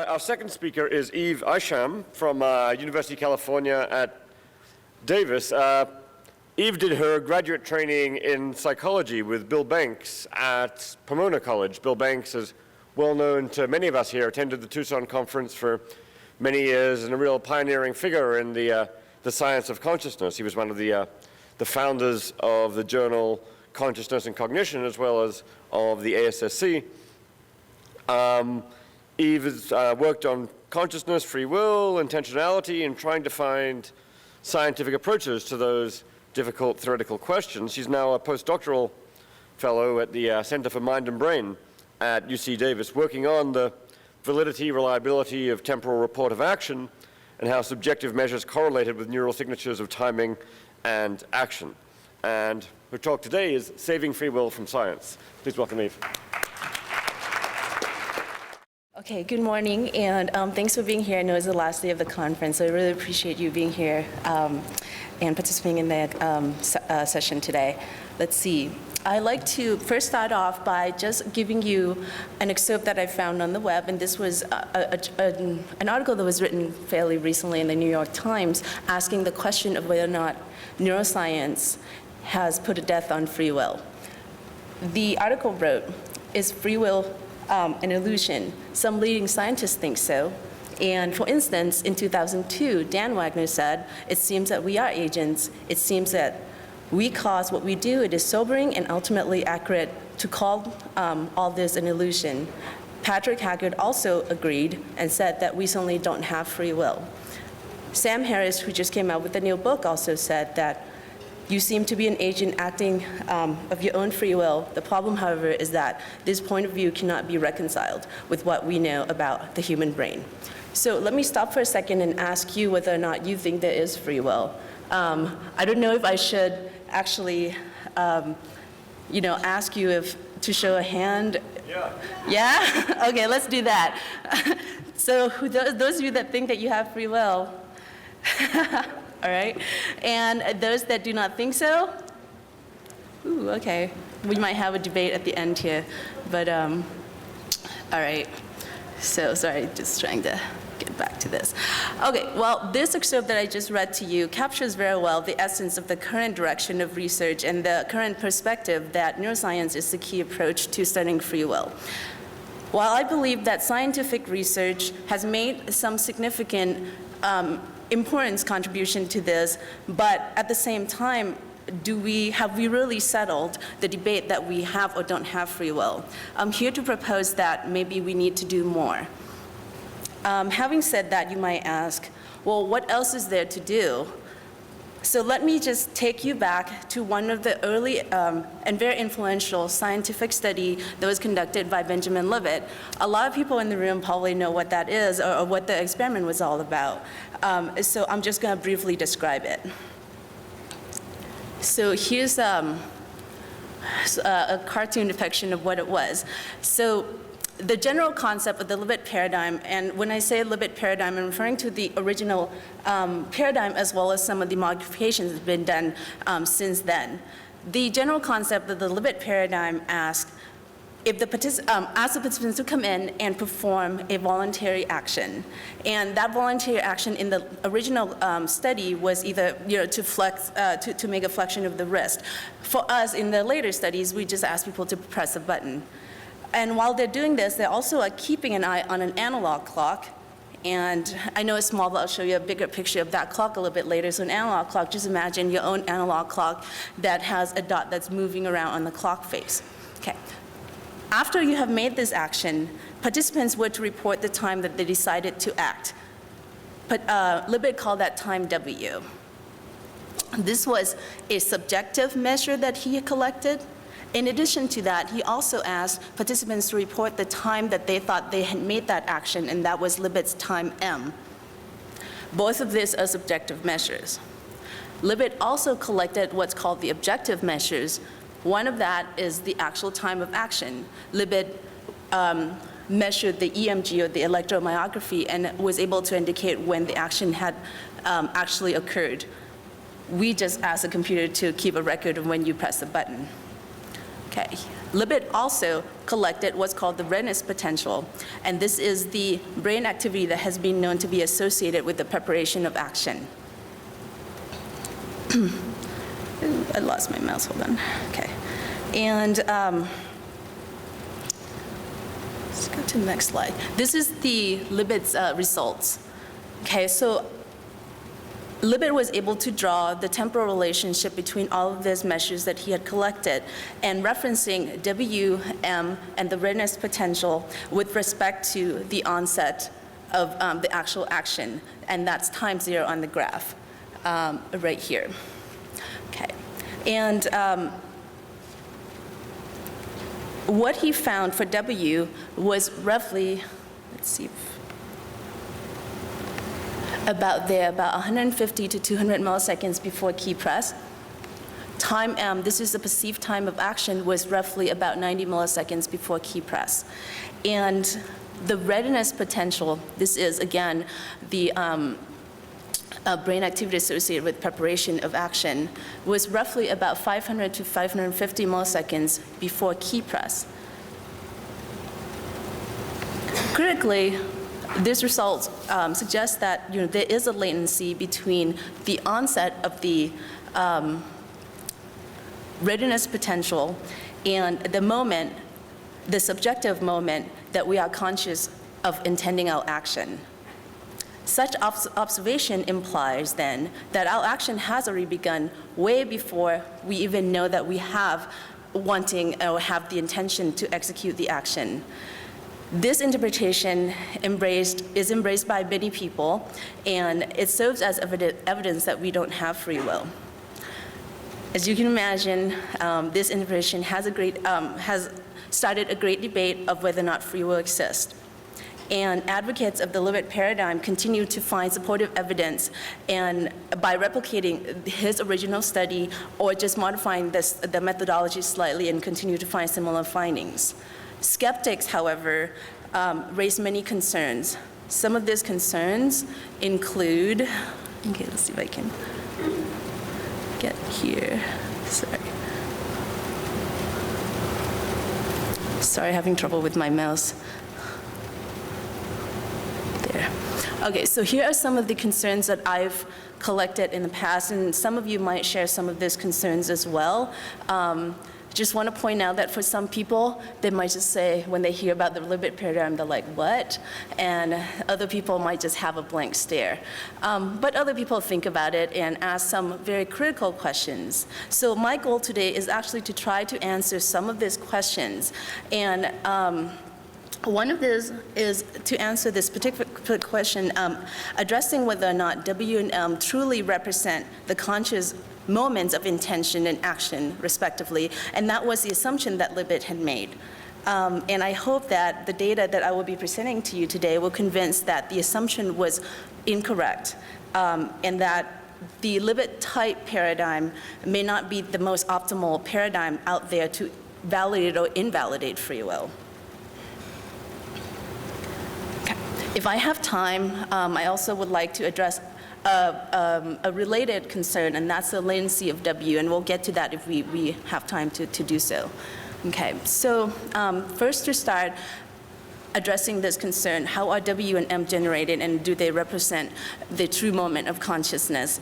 Our second speaker is Isham from University of California at Davis. Eve did her graduate training in psychology with Bill Banks at Pomona College. Bill Banks is well known to many of us here, attended the Tucson conference for many years and a real pioneering figure in the science of consciousness. He was one of the founders of the journal Consciousness and Cognition, as well as of the ASSC. Eve has worked on consciousness, free will, intentionality, and trying to find scientific approaches to those difficult theoretical questions. She's now a postdoctoral fellow at the Center for Mind and Brain at UC Davis, working on the validity, reliability of temporal report of action and how subjective measures correlated with neural signatures of timing and action. And her talk today is Saving Free Will from Science. Please welcome Eve. Okay, good morning, and thanks for being here. I know it's the last day of the conference, so I really appreciate you being here and participating in the session today. Let's see. I'd like to first start off by just giving you an excerpt that I found on the web, and this was an article that was written fairly recently in the New York Times asking the question of whether or not neuroscience has put a death on free will. The article wrote, "Is free will an illusion? Some leading scientists think so. And for instance, in 2002, Dan Wagner said, it seems that we are agents. It seems that we cause what we do. It is sobering and ultimately accurate to call all this an illusion." Patrick Haggard also agreed and said that we certainly don't have free will. Sam Harris, who just came out with a new book, also said that you seem to be an agent acting of your own free will. The problem, however, is that this point of view cannot be reconciled with what we know about the human brain. So let me stop for a second and ask you whether or not you think there is free will. I don't know if I should actually, ask you to show a hand. Yeah. Yeah? Okay, let's do that. So those of you that think that you have free will, all right? And those that do not think so? Ooh, okay. We might have a debate at the end here, but all right. So sorry, just trying to get back to this. Okay, well, this excerpt that I just read to you captures very well the essence of the current direction of research and the current perspective that neuroscience is the key approach to studying free will. While I believe that scientific research has made some significant importance contribution to this, but at the same time, have we really settled the debate that we have or don't have free will? I'm here to propose that maybe we need to do more. Having said that, you might ask, well, what else is there to do? So let me just take you back to one of the early and very influential scientific study that was conducted by Benjamin Libit. A lot of people in the room probably know what that is or what the experiment was all about. So I'm just going to briefly describe it. So here's a cartoon depiction of what it was. So the general concept of the Libit paradigm, and when I say Libit paradigm, I'm referring to the original paradigm as well as some of the modifications that have been done since then. The general concept of the Libit paradigm asks if the participants to come in and perform a voluntary action. And that voluntary action in the original study was either to flex, to make a flexion of the wrist. For us, in the later studies, we just ask people to press a button. And while they're doing this, they also are keeping an eye on an analog clock. And I know it's small, but I'll show you a bigger picture of that clock a little bit later. So an analog clock, just imagine your own analog clock that has a dot that's moving around on the clock face. Okay. After you have made this action, participants were to report the time that they decided to act. But Libit called that time W. This was a subjective measure that he collected. In addition to that, he also asked participants to report the time that they thought they had made that action, and that was Libit's time M. Both of these are subjective measures. Libit also collected what's called the objective measures. One of that is the actual time of action. Libit measured the EMG, or the electromyography, and was able to indicate when the action had actually occurred. We just asked the computer to keep a record of when you press the button. Okay, Libit also collected what's called the redness potential, and this is the brain activity that has been known to be associated with the preparation of action. I lost my mouse, hold on. Okay. And let's go to the next slide. This is the Libids results. Okay, so Libit was able to draw the temporal relationship between all of these measures that he had collected and referencing W, M, and the redness potential with respect to the onset of the actual action, and that's time 0 on the graph right here. Okay, and what he found for W was roughly, let's see, about 150 to 200 milliseconds before key press. Time M, this is the perceived time of action, was roughly about 90 milliseconds before key press. And the readiness potential, this is again the brain activity associated with preparation of action, was roughly about 500 to 550 milliseconds before key press. Critically, this result suggests that there is a latency between the onset of the readiness potential and the moment, the subjective moment that we are conscious of intending our action. Such observation implies then that our action has already begun way before we even know that we have wanting or have the intention to execute the action. This interpretation is embraced by many people, and it serves as evidence that we don't have free will. As you can imagine, this interpretation has started a great debate of whether or not free will exists. And advocates of the Libit paradigm continue to find supportive evidence, and by replicating his original study or just modifying the methodology slightly and continue to find similar findings. Skeptics, however, raise many concerns. Some of these concerns include, okay, let's see if I can get here, sorry, having trouble with my mouse. There. Okay, so here are some of the concerns that I've collected in the past, and some of you might share some of these concerns as well. Just want to point out that for some people, they might just say, when they hear about the Libit paradigm, they're like, what? And other people might just have a blank stare. But other people think about it and ask some very critical questions. So my goal today is actually to try to answer some of these questions. And one of these is to answer this particular question, addressing whether or not W and M truly represent the conscious moments of intention and action, respectively, and that was the assumption that Libit had made. And I hope that the data that I will be presenting to you today will convince that the assumption was incorrect, and that the Libit type paradigm may not be the most optimal paradigm out there to validate or invalidate free will. Okay. If I have time, I also would like to address a related concern, and that's the latency of W, and we'll get to that if we have time to do so. Okay, so first to start addressing this concern, how are W and M generated, and do they represent the true moment of consciousness?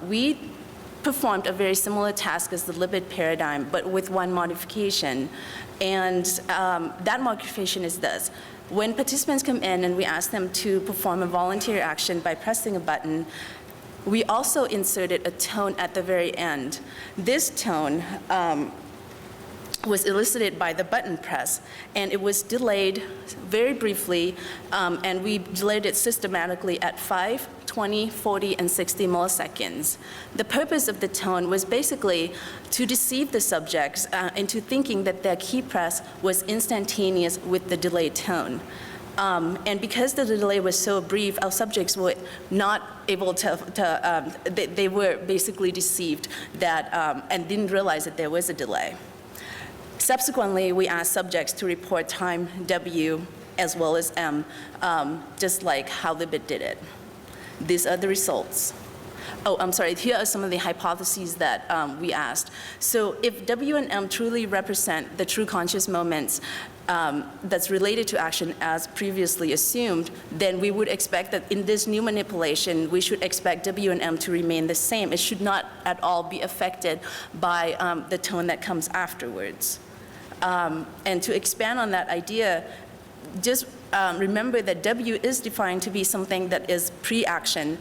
We performed a very similar task as the Libit paradigm, but with one modification, and that modification is this. When participants come in and we ask them to perform a voluntary action by pressing a button, we also inserted a tone at the very end. This tone was elicited by the button press, and it was delayed very briefly, and we delayed it systematically at 5, 20, 40, and 60 milliseconds. The purpose of the tone was basically to deceive the subjects into thinking that their key press was instantaneous with the delayed tone. And because the delay was so brief, our subjects were not able to they were basically deceived that, and didn't realize that there was a delay. Subsequently, we asked subjects to report time W as well as M, just like how Libit did it. These are the results. Oh, I'm sorry. Here are some of the hypotheses that we asked. So if W and M truly represent the true conscious moments that's related to action as previously assumed, then we would expect that in this new manipulation, we should expect W and M to remain the same. It should not at all be affected by the tone that comes afterwards. And to expand on that idea, just remember that W is defined to be something that is pre-action,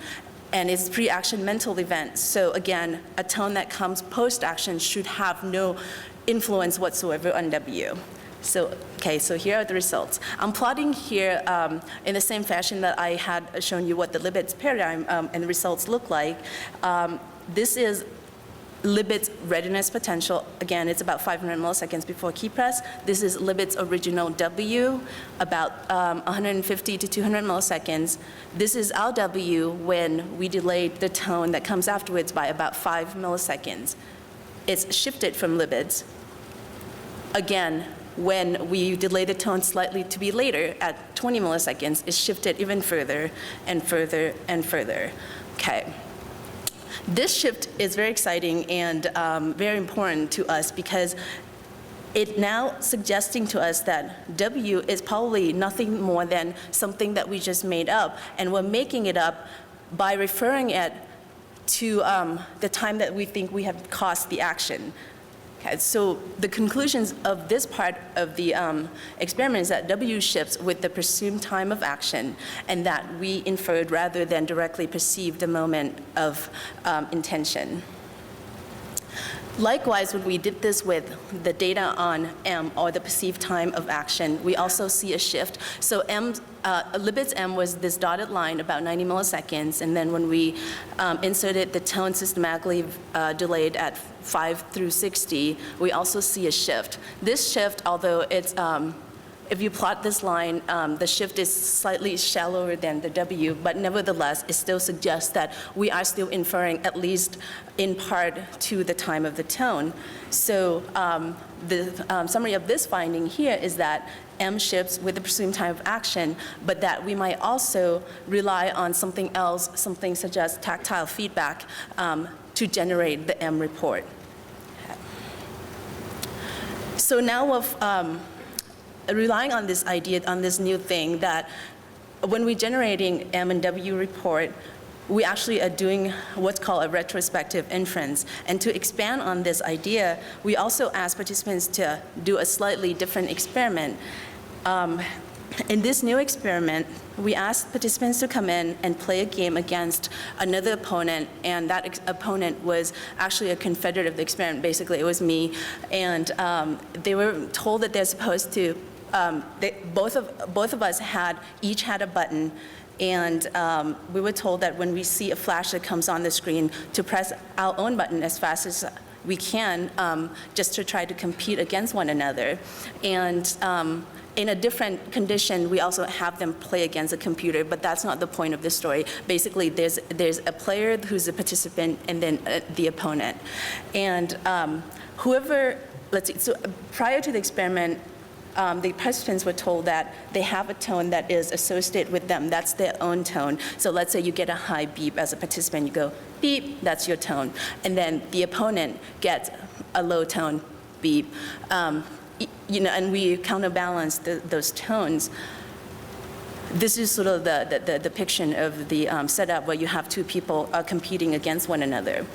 and it's pre-action mental event. So again, a tone that comes post-action should have no influence whatsoever on W. So, okay, so here are the results. I'm plotting here in the same fashion that I had shown you what the Libids paradigm and the results look like. This is Libit's readiness potential. Again, it's about 500 milliseconds before key press. This is Libit's original W, about 150 to 200 milliseconds. This is our W when we delayed the tone that comes afterwards by about 5 milliseconds. It's shifted from Libit's. Again, when we delay the tone slightly to be later at 20 milliseconds, it's shifted even further and further and further. Okay. This shift is very exciting and very important to us because it now suggesting to us that W is probably nothing more than something that we just made up, and we're making it up by referring it to the time that we think we have caused the action. Okay, so the conclusions of this part of the experiment is that W shifts with the presumed time of action, and that we inferred rather than directly perceived the moment of intention. Likewise, when we did this with the data on M, or the perceived time of action, we also see a shift. So Libit's M was this dotted line, about 90 milliseconds, and then when we inserted the tone systematically delayed at 5 through 60, we also see a shift. This shift, although it's, if you plot this line, the shift is slightly shallower than the W, but nevertheless, it still suggests that we are still inferring, at least in part, to the time of the tone. So the summary of this finding here is that M shifts with the presumed time of action, but that we might also rely on something else, something such as tactile feedback, to generate the M report. So now of relying on this idea, on this new thing, that when we're generating M and W report, we actually are doing what's called a retrospective inference. And to expand on this idea, we also asked participants to do a slightly different experiment. In this new experiment, we asked participants to come in and play a game against another opponent, and that opponent was actually a confederate of the experiment. Basically, it was me, and they were told that they're supposed to, both of us each had a button, and we were told that when we see a flash that comes on the screen, to press our own button as fast as we can, just to try to compete against one another. And in a different condition, we also have them play against a computer, but that's not the point of this story. Basically, there's a player who's a participant, and then the opponent. And let's see, so prior to the experiment, the participants were told that they have a tone that is associated with them. That's their own tone. So let's say you get a high beep as a participant. You go, beep, that's your tone. And then the opponent gets a low tone, beep. And we counterbalance those tones. This is sort of the depiction of the setup where you have two people competing against one another.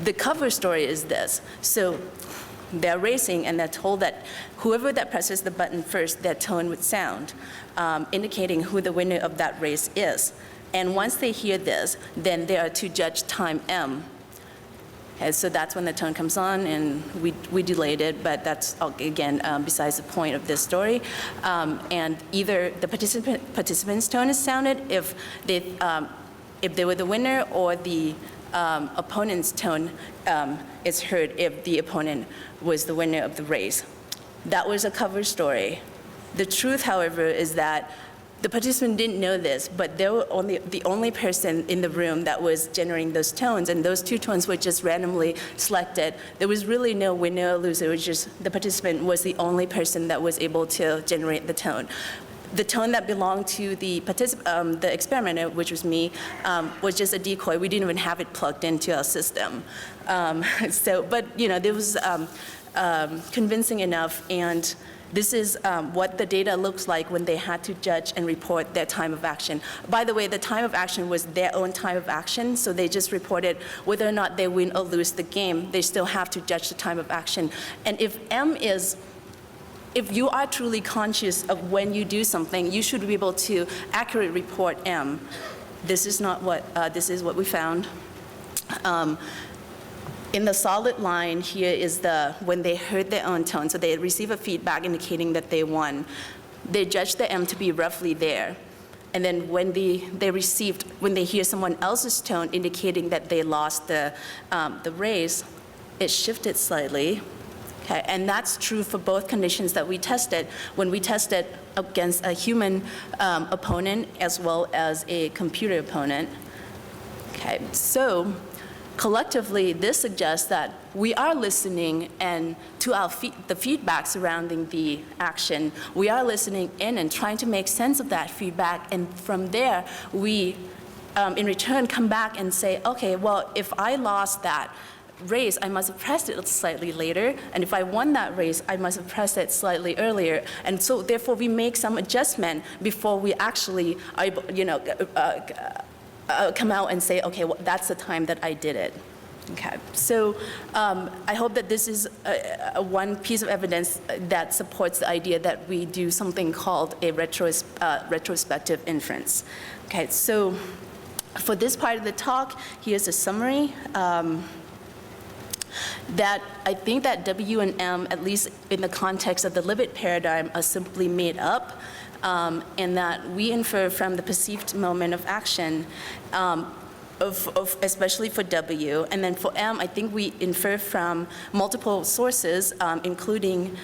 The cover story is this. So they're racing, and they're told that whoever that presses the button first, their tone would sound, indicating who the winner of that race is. And once they hear this, then they are to judge time M. Okay, so that's when the tone comes on, and we delayed it, but that's, again, besides the point of this story. And either the participant's tone is sounded if they were the winner, or the opponent's tone is heard if the opponent was the winner of the race. That was a cover story. The truth, however, is that the participant didn't know this, but they were the only person in the room that was generating those tones, and those two tones were just randomly selected. There was really no winner or loser. It was just the participant was the only person that was able to generate the tone. the tone that belonged to the experimenter, which was me, was just a decoy. We didn't even have it plugged into our system. But there was convincing enough, and this is what the data looks like when they had to judge and report their time of action. By the way, the time of action was their own time of action, so they just reported whether or not they win or lose the game, they still have to judge the time of action. And if you are truly conscious of when you do something, you should be able to accurately report M. This is not what, this is what we found. In the solid line here is when they heard their own tone, so they receive a feedback indicating that they won. They judge the M to be roughly there. And then when they hear someone else's tone indicating that they lost the race, it shifted slightly. Okay, and that's true for both conditions that we tested. When we tested against a human opponent as well as a computer opponent. Okay, so collectively, this suggests that we are listening and to the feedback surrounding the action. We are listening in and trying to make sense of that feedback, and from there, we, in return, come back and say, okay, well, if I lost that race, I must have pressed it slightly later, and if I won that race, I must have pressed it slightly earlier. And so, therefore, we make some adjustment before we actually are able, come out and say, okay, well, that's the time that I did it. Okay, so I hope that this is one piece of evidence that supports the idea that we do something called a retrospective inference. Okay, so for this part of the talk, here's a summary. That I think that W and M, at least in the context of the Libit paradigm, are simply made up. And that we infer from the perceived moment of action, especially for W. And then for M, I think we infer from multiple sources, including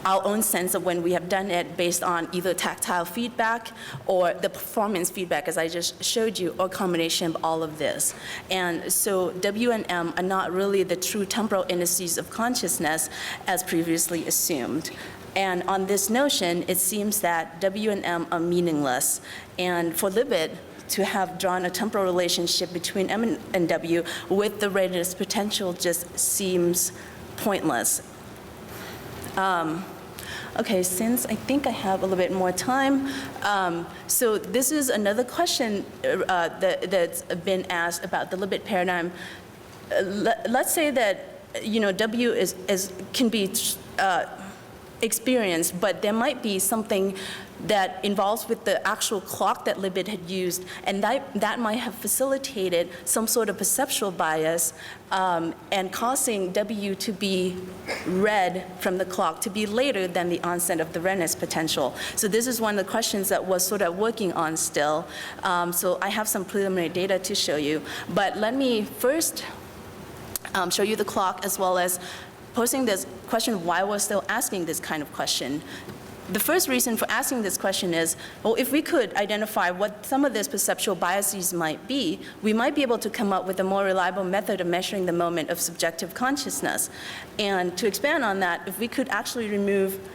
our own sense of when we have done it based on either tactile feedback or the performance feedback, as I just showed you, or a combination of all of this. And so W and M are not really the true temporal indices of consciousness as previously assumed. And on this notion, it seems that W and M are meaningless. And for Libit to have drawn a temporal relationship between M and W with the redness potential just seems pointless. Okay, since I think I have a little bit more time, so this is another question that's been asked about the Libit paradigm. Let's say that W can be experienced, but there might be something that involves with the actual clock that Libit had used, and that might have facilitated some sort of perceptual bias and causing W to be read from the clock to be later than the onset of the redness potential. So this is one of the questions that we're sort of working on still. So I have some preliminary data to show you, but let me first show you the clock as well as posing this question why we're still asking this kind of question. The first reason for asking this question is, well, if we could identify what some of these perceptual biases might be, we might be able to come up with a more reliable method of measuring the moment of subjective consciousness. And to expand on that, if we could actually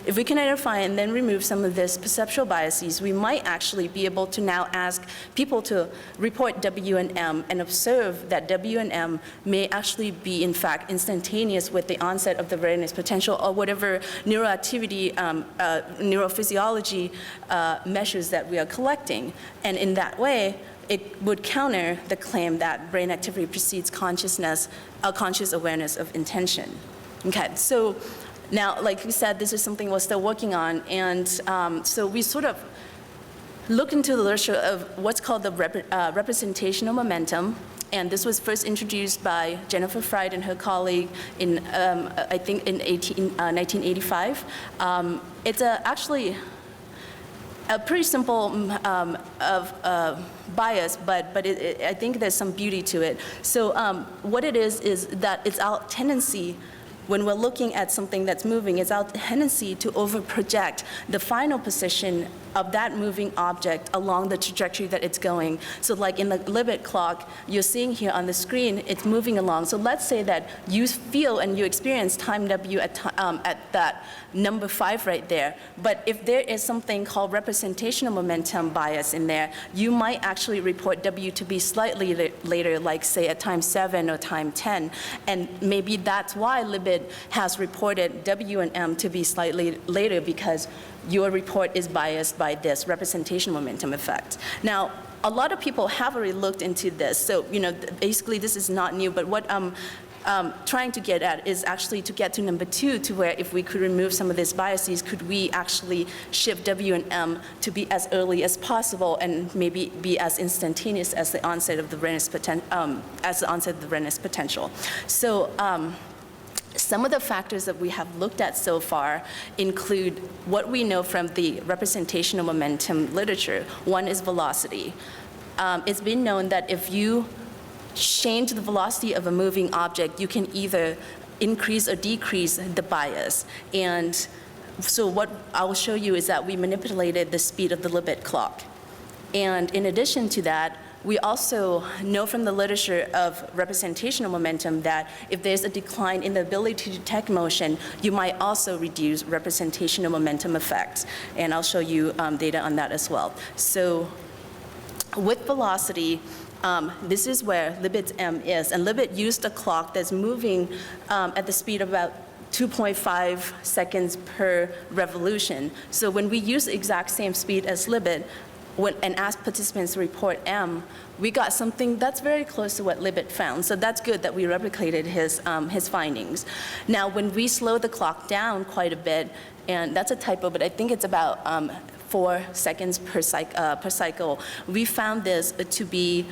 if we can identify and then remove some of these perceptual biases, we might actually be able to now ask people to report W and M and observe that W and M may actually be, in fact, instantaneous with the onset of the redness potential or whatever neuroactivity neurophysiology measures that we are collecting. And in that way, it would counter the claim that brain activity precedes consciousness, conscious awareness of intention. Okay, so now, like we said, this is something we're still working on. And so we sort of looked into the literature of what's called the representational momentum. And this was first introduced by Jennifer Fried and her colleague in, I think, in 1985. It's actually a pretty simple bias, but I think there's some beauty to it. So what it is that it's our tendency when we're looking at something that's moving, it's our tendency to overproject the final position of that moving object along the trajectory that it's going. So like in the Libit clock, you're seeing here on the screen, it's moving along. So let's say that you feel and you experience time W at that number 5 right there. But if there is something called representational momentum bias in there, you might actually report W to be slightly later, like say at time 7 or time 10. And maybe that's why Libit has reported W and M to be slightly later, because your report is biased by this representational momentum effect. Now, a lot of people have already looked into this. So, basically this is not new, but what I'm trying to get at is actually to get to number 2, to where if we could remove some of these biases, could we actually shift W and M to be as early as possible and maybe be as instantaneous as the onset of the redness potential. So, some of the factors that we have looked at so far include what we know from the representational momentum literature. One is velocity. It's been known that if you change the velocity of a moving object, you can either increase or decrease the bias. And so what I'll show you is that we manipulated the speed of the Libit clock. And in addition to that, we also know from the literature of representational momentum that if there's a decline in the ability to detect motion, you might also reduce representational momentum effects. And I'll show you data on that as well. So with velocity, this is where Libid's M is. And Libit used a clock that's moving at the speed of about 2.5 seconds per revolution. So when we use the exact same speed as Libit, and asked participants to report M, we got something that's very close to what Libit found. So that's good that we replicated his findings. Now, when we slow the clock down quite a bit, and that's a typo, but I think it's about 4 seconds per cycle, we found this to be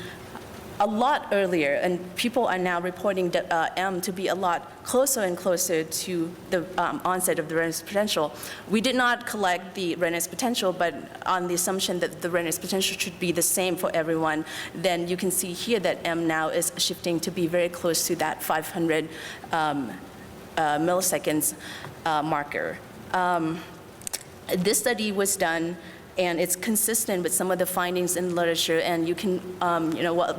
a lot earlier, and people are now reporting M to be a lot closer and closer to the onset of the redness potential. We did not collect the redness potential, but on the assumption that the redness potential should be the same for everyone, then you can see here that M now is shifting to be very close to that 500 milliseconds marker. This study was done, and it's consistent with some of the findings in the literature, and you can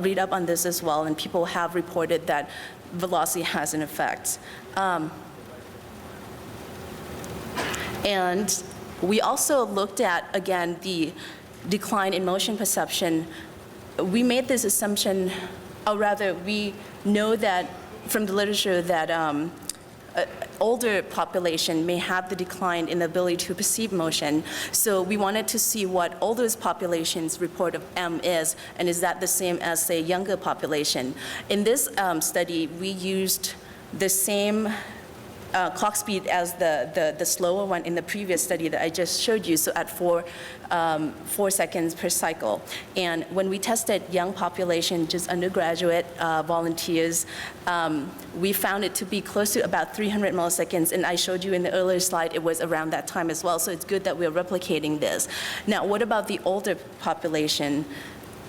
read up on this as well, and people have reported that velocity has an effect. And we also looked at, again, the decline in motion perception. We made this assumption, or rather, we know that from the literature that older population may have the decline in the ability to perceive motion. So we wanted to see what older populations' report of M is, and is that the same as, say, younger population. In this study, we used the same clock speed as the slower one in the previous study that I just showed you, so at 4 seconds per cycle. And when we tested young population, just undergraduate volunteers, we found it to be close to about 300 milliseconds, and I showed you in the earlier slide it was around that time as well, so it's good that we're replicating this. Now, what about the older population?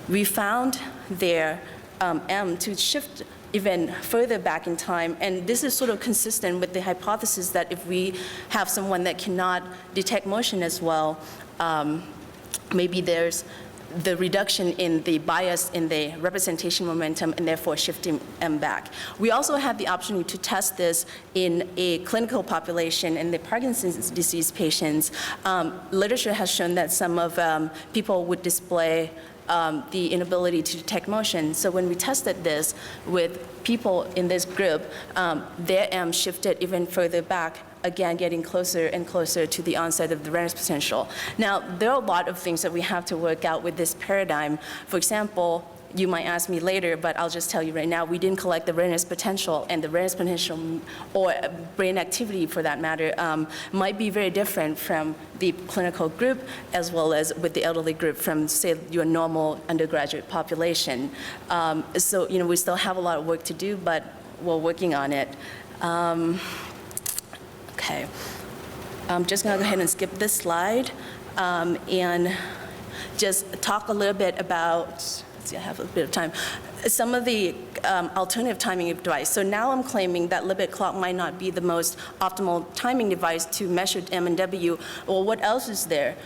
We found their M to shift even further back in time, and this is sort of consistent with the hypothesis that if we have someone that cannot detect motion as well, maybe there's the reduction in the bias in the representation momentum and therefore shifting M back. We also had the opportunity to test this in a clinical population in the Parkinson's disease patients. Literature has shown that some of people would display the inability to detect motion. So when we tested this with people in this group, their M shifted even further back, again getting closer and closer to the onset of the redness potential. Now, there are a lot of things that we have to work out with this paradigm. For example, you might ask me later, but I'll just tell you right now, we didn't collect the redness potential, and the redness potential, or brain activity for that matter, might be very different from the clinical group as well as with the elderly group from, say, your normal undergraduate population. So, we still have a lot of work to do, but we're working on it. Okay. I'm just gonna go ahead and skip this slide and just talk a little bit about see, I have a bit of time. Some of the alternative timing device. So now I'm claiming that Libit clock might not be the most optimal timing device to measure M and W. Well, what else is there?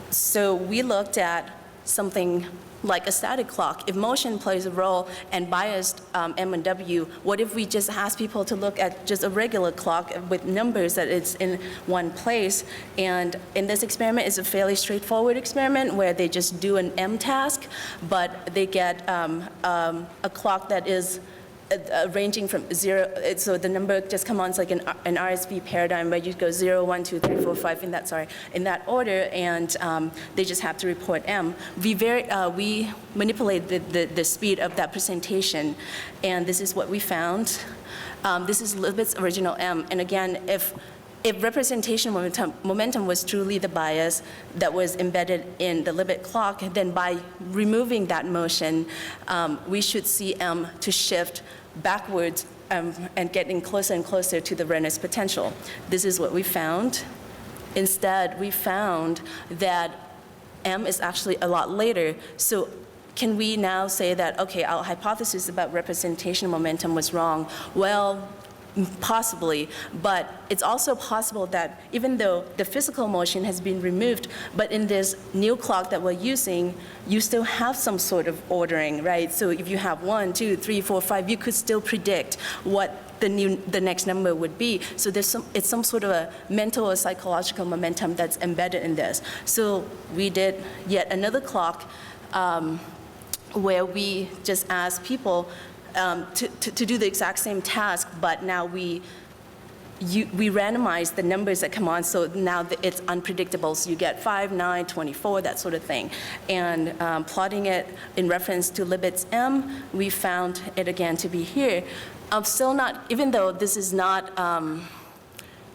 So we looked at something like a static clock. If motion plays a role and biased M and W, what if we just ask people to look at just a regular clock with numbers that it's in one place? And in this experiment, it's a fairly straightforward experiment where they just do an M task, but they get a clock that is ranging from 0, so the number just comes on, it's like an RSV paradigm where you go 0, 1, 2, 3, 4, 5 in that order, and they just have to report M. We manipulated the speed of that presentation, and this is what we found. This is Libit's original M, and again, if representation momentum was truly the bias that was embedded in the Libit clock, then by removing that motion, we should see M to shift backwards and getting closer and closer to the redness potential. This is what we found. Instead, we found that M is actually a lot later. So can we now say that, okay, our hypothesis about representation momentum was wrong? Well, possibly, but it's also possible that even though the physical motion has been removed, but in this new clock that we're using, you still have some sort of ordering, right? So if you have 1, 2, 3, 4, 5, you could still predict what the next number would be. So it's some sort of a mental or psychological momentum that's embedded in this. So we did yet another clock where we just asked people to do the exact same task, but now we randomize the numbers that come on, so now it's unpredictable. So you get 5, 9, 24, that sort of thing. And plotting it in reference to Libit's M, we found it again to be here. I'm still not, even though this is not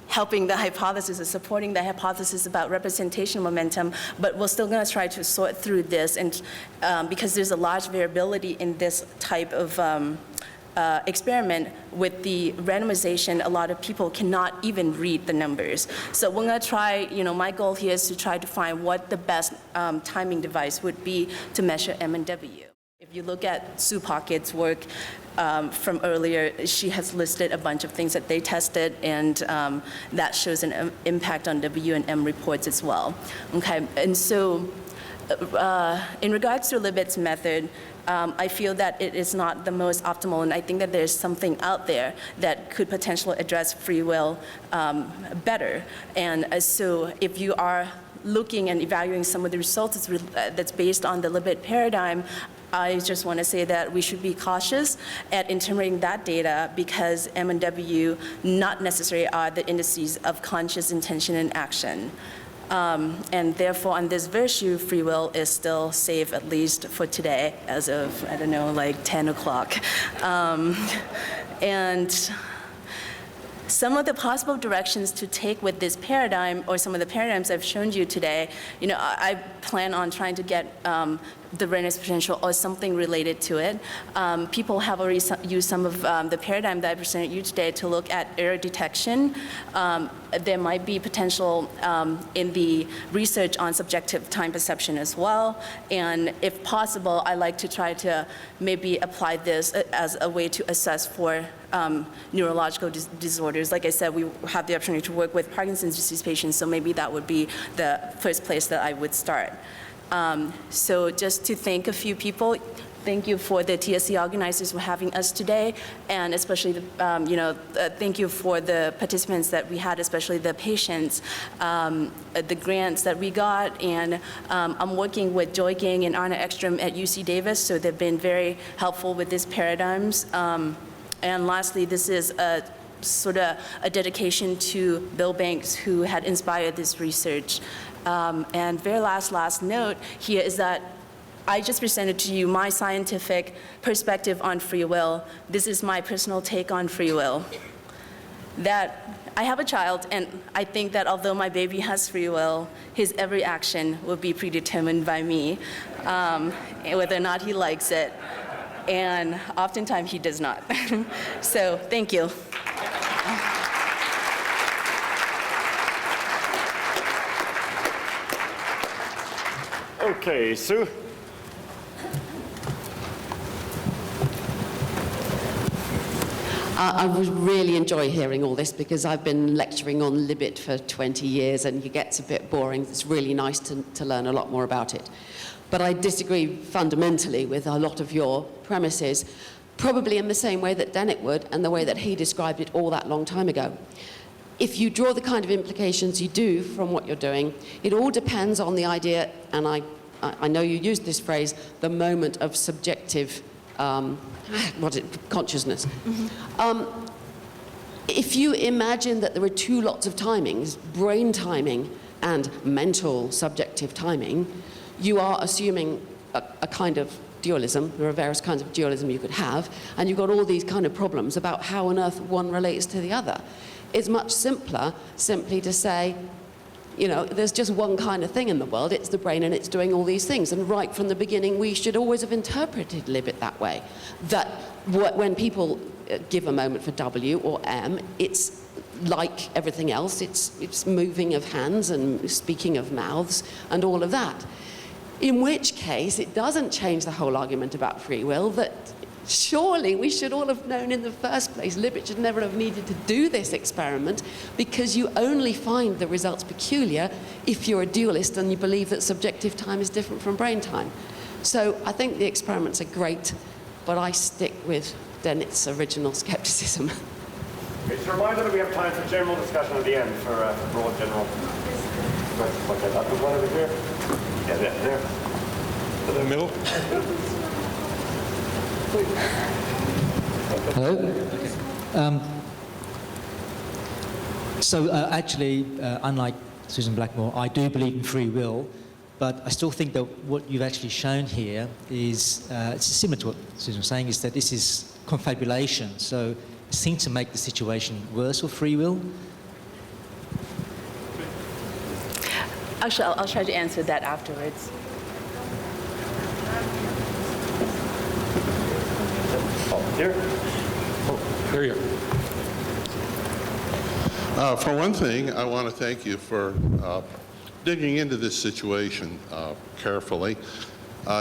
helping the hypothesis or supporting the hypothesis about representation momentum, but we're still going to try to sort through this, and because there's a large variability in this type of experiment with the randomization, a lot of people cannot even read the numbers. So we're going to try, my goal here is to try to find what the best timing device would be to measure M and W. If you look at Sue Pocket's work from earlier, she has listed a bunch of things that they tested, and that shows an impact on W and M reports as well. Okay, and so in regards to Libit's method, I feel that it is not the most optimal, and I think that there's something out there that could potentially address free will better. And so if you are looking and evaluating some of the results that's based on the Libit paradigm, I just want to say that we should be cautious at interpreting that data, because M and W not necessarily are the indices of conscious intention and action. And therefore, on this virtue, free will is still safe, at least for today, as of, I don't know, like 10 o'clock. And some of the possible directions to take with this paradigm, or some of the paradigms I've shown you today, I plan on trying to get the redness potential or something related to it. People have already used some of the paradigm that I presented you today to look at error detection. There might be potential in the research on subjective time perception as well. And if possible, I like to try to maybe apply this as a way to assess for neurological disorders. Like I said, we have the opportunity to work with Parkinson's disease patients, so maybe that would be the first place that I would start. So just to thank a few people, thank you for the TSC organizers for having us today, and especially, thank you for the participants that we had, especially the patients, the grants that we got, and I'm working with Joy Geng and Anna Ekstrom at UC Davis, so they've been very helpful with these paradigms. And lastly, this is a sort of a dedication to Bill Banks, who had inspired this research. And very last note here is that I just presented to you my scientific perspective on free will. This is my personal take on free will. That I have a child, and I think that although my baby has free will, his every action will be predetermined by me, whether or not he likes it. And oftentimes he does not. So thank you. Okay, Sue. I would really enjoy hearing all this because I've been lecturing on Libit for 20 years and it gets a bit boring. It's really nice to learn a lot more about it. But I disagree fundamentally with a lot of your premises, probably in the same way that Dennett would and the way that he described it all that long time ago. If you draw the kind of implications you do from what you're doing, it all depends on the idea, and I know you used this phrase, the moment of subjective consciousness. Mm-hmm. If you imagine that there are two lots of timings, brain timing and mental subjective timing, you are assuming a kind of dualism. There are various kinds of dualism you could have, and you've got all these kind of problems about how on earth one relates to the other. It's much simpler simply to say, you know, there's just one kind of thing in the world, it's the brain and it's doing all these things. And right from the beginning, we should always have interpreted Libit that way. That when people give a moment for W or M, it's like everything else, it's moving of hands and speaking of mouths and all of that. In which case, it doesn't change the whole argument about free will that surely we should all have known in the first place Libit should never have needed to do this experiment because you only find the results peculiar if you're a dualist and you believe that subjective time is different from brain time. So I think the experiments are great, but I stick with Dennett's original skepticism. It's a reminder that we have time for general discussion at the end for broad general questions like that. There's one over here. Yeah, there. In the middle. Hello? Okay. Actually, unlike Susan Blackmore, I do believe in free will, but I still think that what you've actually shown here is, it's similar to what Susan was saying, is that this is confabulation, so it seems to make the situation worse for free will. Actually, I'll try to answer that afterwards. Here? Oh, here you are. For one thing, I want to thank you for digging into this situation carefully.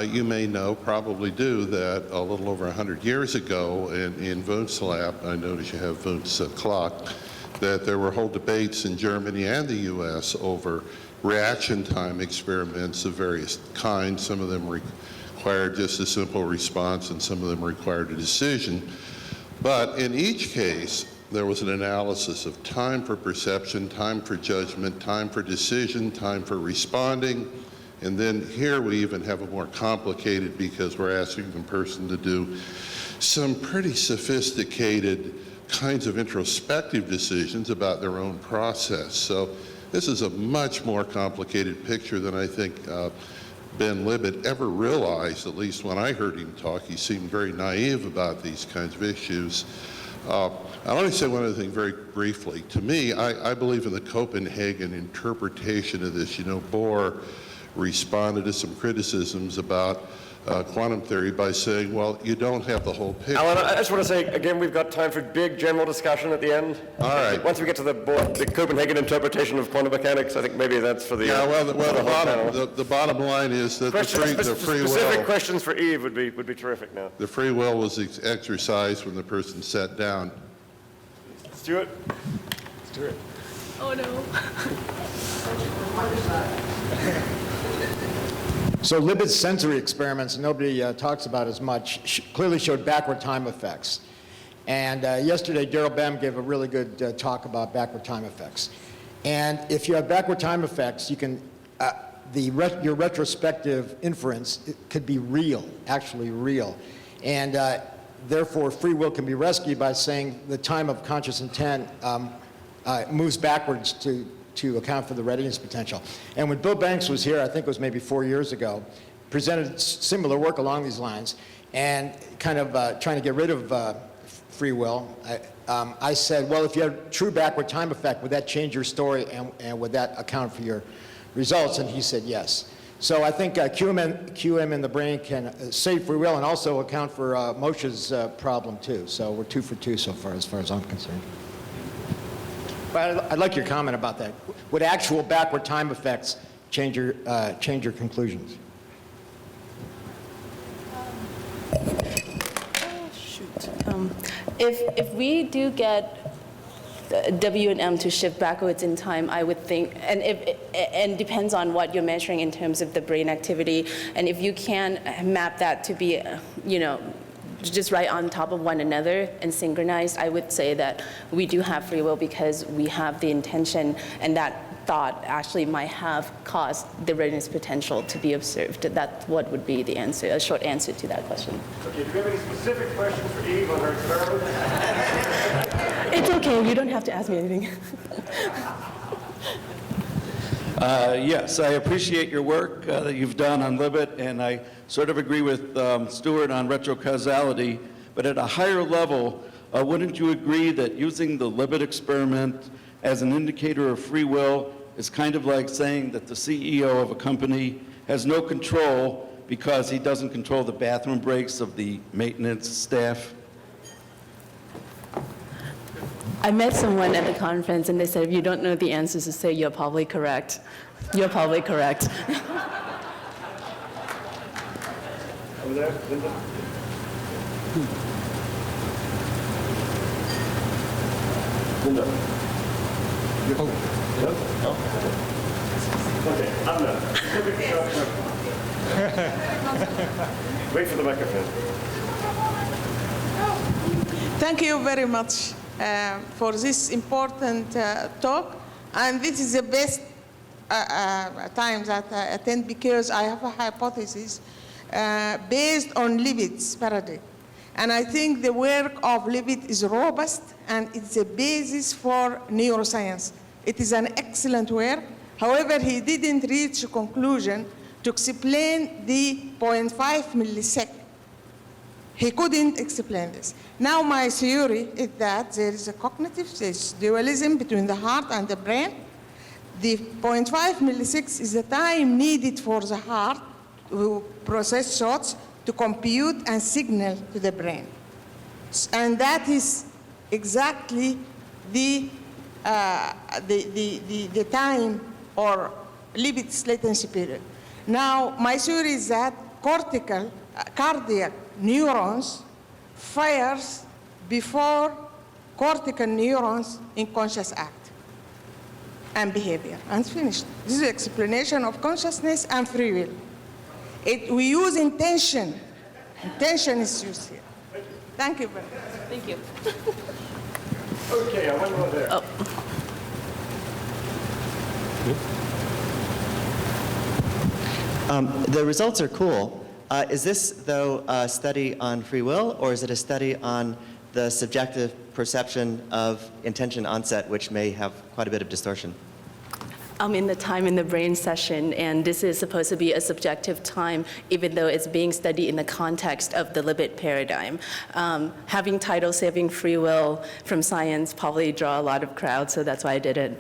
You may know, probably do, that a little over 100 years ago in Wundt's lab, I notice you have Wundt's clock, that there were whole debates in Germany and the US over reaction time experiments of various kinds. Some of them required just a simple response and some of them required a decision. But in each case, there was an analysis of time for perception, time for judgment, time for decision, time for responding. And then here we even have a more complicated, because we're asking the person to do some pretty sophisticated kinds of introspective decisions about their own process. So this is a much more complicated picture than I think Ben Libit ever realized, at least when I heard him talk. He seemed very naive about these kinds of issues. I want to say one other thing very briefly. To me, I believe in the Copenhagen interpretation of this. You know, Bohr responded to some criticisms about quantum theory by saying, well, you don't have the whole picture. Alan, I just want to say, again, we've got time for big general discussion at the end. All right. Once we get to the Copenhagen interpretation of quantum mechanics, I think maybe that's for the... Yeah, the bottom line is that the free will... Specific questions for Eve would be terrific now. The free will was exercised when the person sat down. Stuart? Oh, no. So Libit's sensory experiments, nobody talks about as much, clearly showed backward time effects. And yesterday, Daryl Bem gave a really good talk about backward time effects. And if you have backward time effects, you can, your retrospective inference could be real, actually real. And therefore, free will can be rescued by saying the time of conscious intent moves backwards to account for the readiness potential. And when Bill Banks was here, I think it was maybe 4 years ago, presented similar work along these lines, and kind of trying to get rid of free will, I said, well, if you have true backward time effect, would that change your story and would that account for your results? And he said yes. So I think QM in the brain can save free will and also account for Moshe's problem too. So we're 2 for 2 so far as I'm concerned. But I'd like your comment about that. Would actual backward time effects change your conclusions? Oh, shoot. If we do get W and M to shift backwards in time, I would think, and depends on what you're measuring in terms of the brain activity, and if you can map that to be, just right on top of one another and synchronized, I would say that we do have free will because we have the intention, and that thought actually might have caused the redness potential to be observed. That's what would be the answer, a short answer to that question. Okay, do you have any specific questions for Eve on her experiment? It's okay, you don't have to ask me anything. Yes, I appreciate your work that you've done on Libit, and I sort of agree with Stuart on retrocausality, but at a higher level, wouldn't you agree that using the Libit experiment as an indicator of free will is kind of like saying that the CEO of a company has no control because he doesn't control the bathroom breaks of the maintenance staff? I met someone at the conference and they said, if you don't know the answers, to say you're probably correct. You're probably correct. Over there, Linda? Linda? Oh. No? Okay, I'm done. Wait for the microphone. Thank you very much for this important talk. And this is the best time that I attend because I have a hypothesis based on Libit's paradigm. And I think the work of Libit is robust and it's a basis for neuroscience. It is an excellent work. However, he didn't reach a conclusion to explain the 0.5 millisecond. He couldn't explain this. Now my theory is that there is a cognitive dualism between the heart and the brain. The 0.5 milliseconds is the time needed for the heart to process thoughts, to compute and signal to the brain. And that is exactly the time or Libit's latency period. Now, my theory is that cardiac neurons fires before cortical neurons in conscious act and behavior. And finished. This is the explanation of consciousness and free will. We use intention. Intention is used here. Thank you very much. Thank you. Okay, I went over there. Oh. The results are cool. Is this, though, a study on free will, or is it a study on the subjective perception of intention onset, which may have quite a bit of distortion? I'm in the time in the brain session, and this is supposed to be a subjective time, even though it's being studied in the context of the Libit paradigm. Having title Saving Free Will from science probably draw a lot of crowds, so that's why I did it.